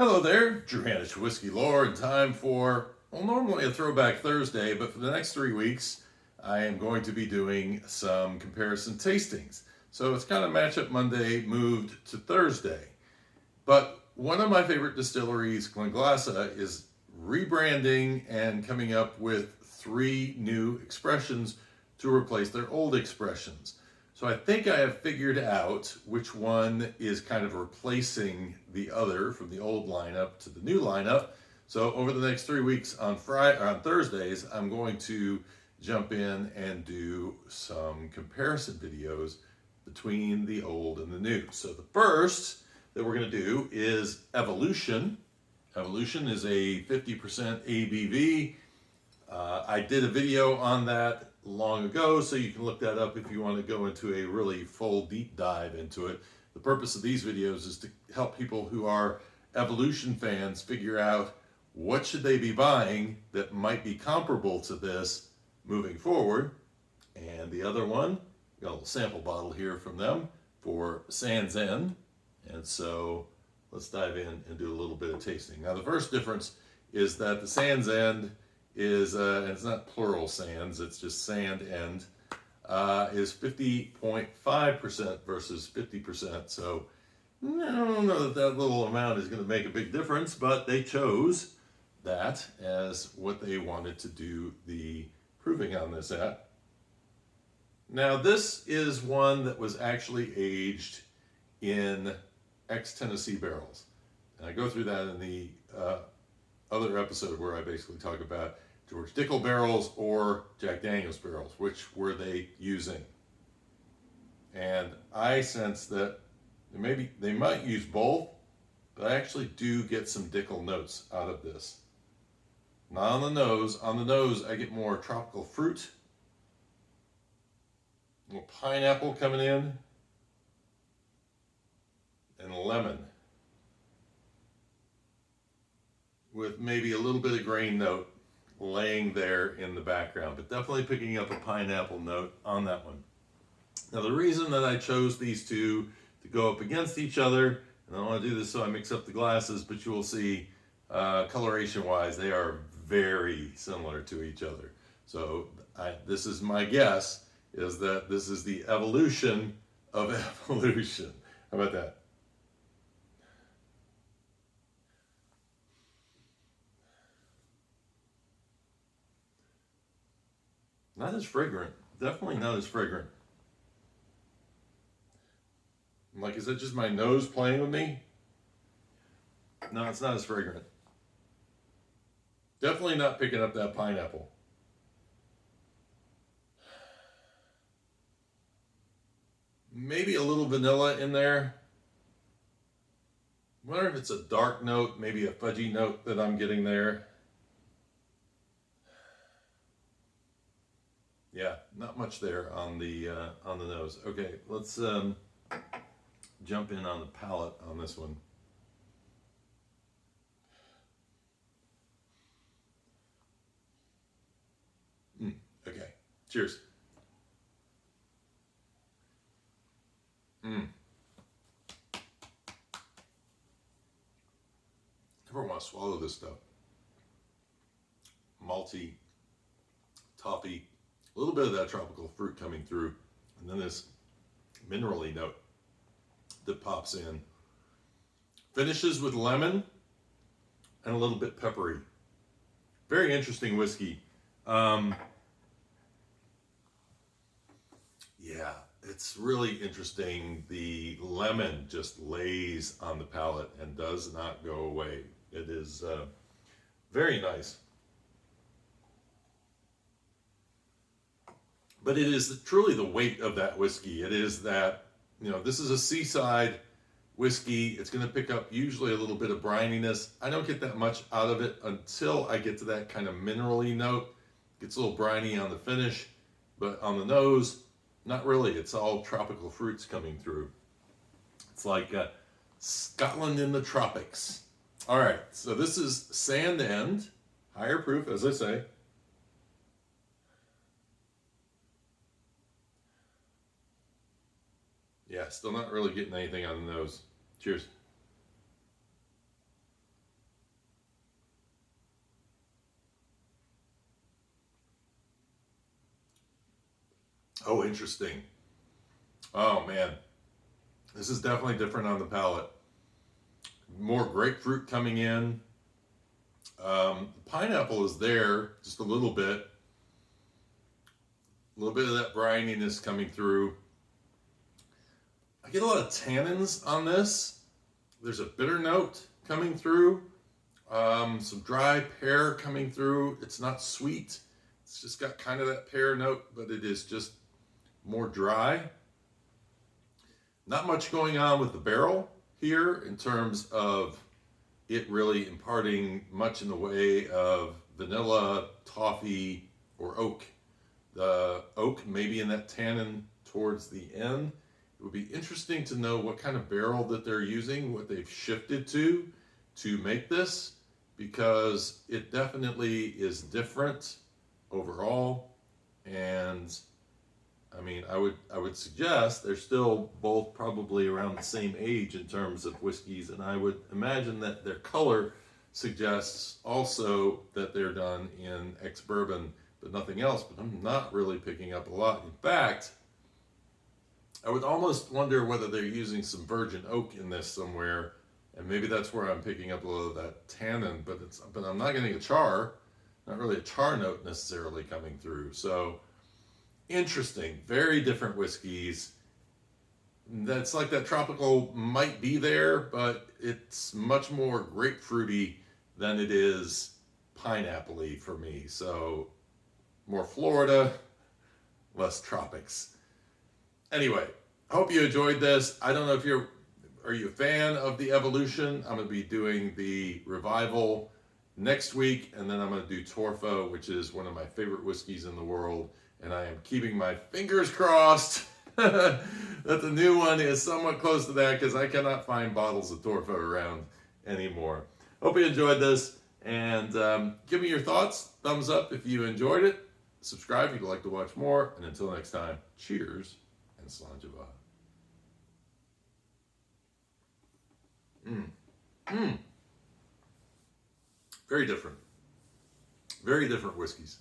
Hello there, Drew Hanish, Whiskey Lore, and time for, well, normally a Throwback Thursday, but for the next 3 weeks, I am going to be doing some comparison tastings. So it's kind of Matchup Monday moved to Thursday. But one of my favorite distilleries, Glenglassaugh, is rebranding and coming up with 3 new expressions to replace their old expressions. So I think I have figured out which one is kind of replacing the other from the old lineup to the new lineup. So over the next 3 weeks on Thursdays, I'm going to jump in and do some comparison videos between the old and the new. So the first that we're going to do is Evolution. Evolution is a 50% ABV. I did a video on that long ago, so you can look that up if you want to go into a really full deep dive into it. The purpose of these videos is to help people who are Evolution fans figure out what should they be buying that might be comparable to this moving forward. And the other one, got a little sample bottle here from them for Sandend. And so let's dive in and do a little bit of tasting. Now the first difference is that the Sandend is, and it's not plural sands, it's just Sandend, is 50.5% versus 50%. So I don't know that that little amount is going to make a big difference, but they chose that as what they wanted to do the proving on this at. Now this is one that was actually aged in ex-Tennessee barrels. And I go through that in the other episode where I basically talk about George Dickel barrels or Jack Daniels barrels, which were they using. And I sense that maybe they might use both, but I actually do get some Dickel notes out of this. Not on the nose. On the nose, I get more tropical fruit, a little pineapple coming in, and lemon, with maybe a little bit of grain note laying there in the background, but definitely picking up a pineapple note on that one. Now the reason that I chose these two to go up against each other, and I don't want to do this so I mix up the glasses, but you will see coloration wise they are very similar to each other. So this is my guess, is that this is the evolution of evolution. How about that? Not as fragrant. Definitely not as fragrant. Like, is it just my nose playing with me? No, it's not as fragrant. Definitely not picking up that pineapple. Maybe a little vanilla in there. I wonder if it's a dark note, maybe a fudgy note that I'm getting there. Yeah, not much there on the nose. Okay, let's jump in on the palate on this one. Okay, cheers. Never want to swallow this stuff. Malty, toffee, a little bit of that tropical fruit coming through, and then this minerally note that pops in. Finishes with lemon and a little bit peppery. Very interesting whiskey. Yeah, it's really interesting. The lemon just lays on the palate and does not go away. It is very nice. But it is truly the weight of that whiskey. It is that, this is a seaside whiskey. It's going to pick up usually a little bit of brininess. I don't get that much out of it until I get to that kind of minerally note. It gets a little briny on the finish, but on the nose, not really. It's all tropical fruits coming through. It's like Scotland in the tropics. All right, so this is Sandend, higher proof, as I say. Yeah, still not really getting anything on the nose. Cheers. Oh, interesting. Oh man, this is definitely different on the palate. More grapefruit coming in. Pineapple is there just a little bit. A little bit of that brininess coming through. I get a lot of tannins on this. There's a bitter note coming through. Some dry pear coming through. It's not sweet. It's just got kind of that pear note, but it is just more dry. Not much going on with the barrel here in terms of it really imparting much in the way of vanilla, toffee, or oak. The oak maybe in that tannin towards the end. It would be interesting to know what kind of barrel that they're using, what they've shifted to make this, because it definitely is different overall. And I mean, I would suggest they're still both probably around the same age in terms of whiskeys, and I would imagine that their color suggests also that they're done in ex-bourbon, but nothing else. But I'm not really picking up a lot. In fact, I would almost wonder whether they're using some virgin oak in this somewhere, and maybe that's where I'm picking up a little of that tannin. But I'm not getting a char, not really a char note necessarily coming through. So interesting, very different whiskeys. That's like that tropical might be there, but it's much more grapefruity than it is pineapple-y for me. So more Florida, less tropics. Anyway, I hope you enjoyed this. I don't know if are you a fan of the evolution? I'm going to be doing the revival next week, and then I'm going to do Torfo, which is one of my favorite whiskeys in the world. And I am keeping my fingers crossed that the new one is somewhat close to that, because I cannot find bottles of Torfo around anymore. Hope you enjoyed this, and give me your thoughts. Thumbs up if you enjoyed it. Subscribe if you'd like to watch more. And until next time, cheers and Slainte. Very different. Very different whiskeys.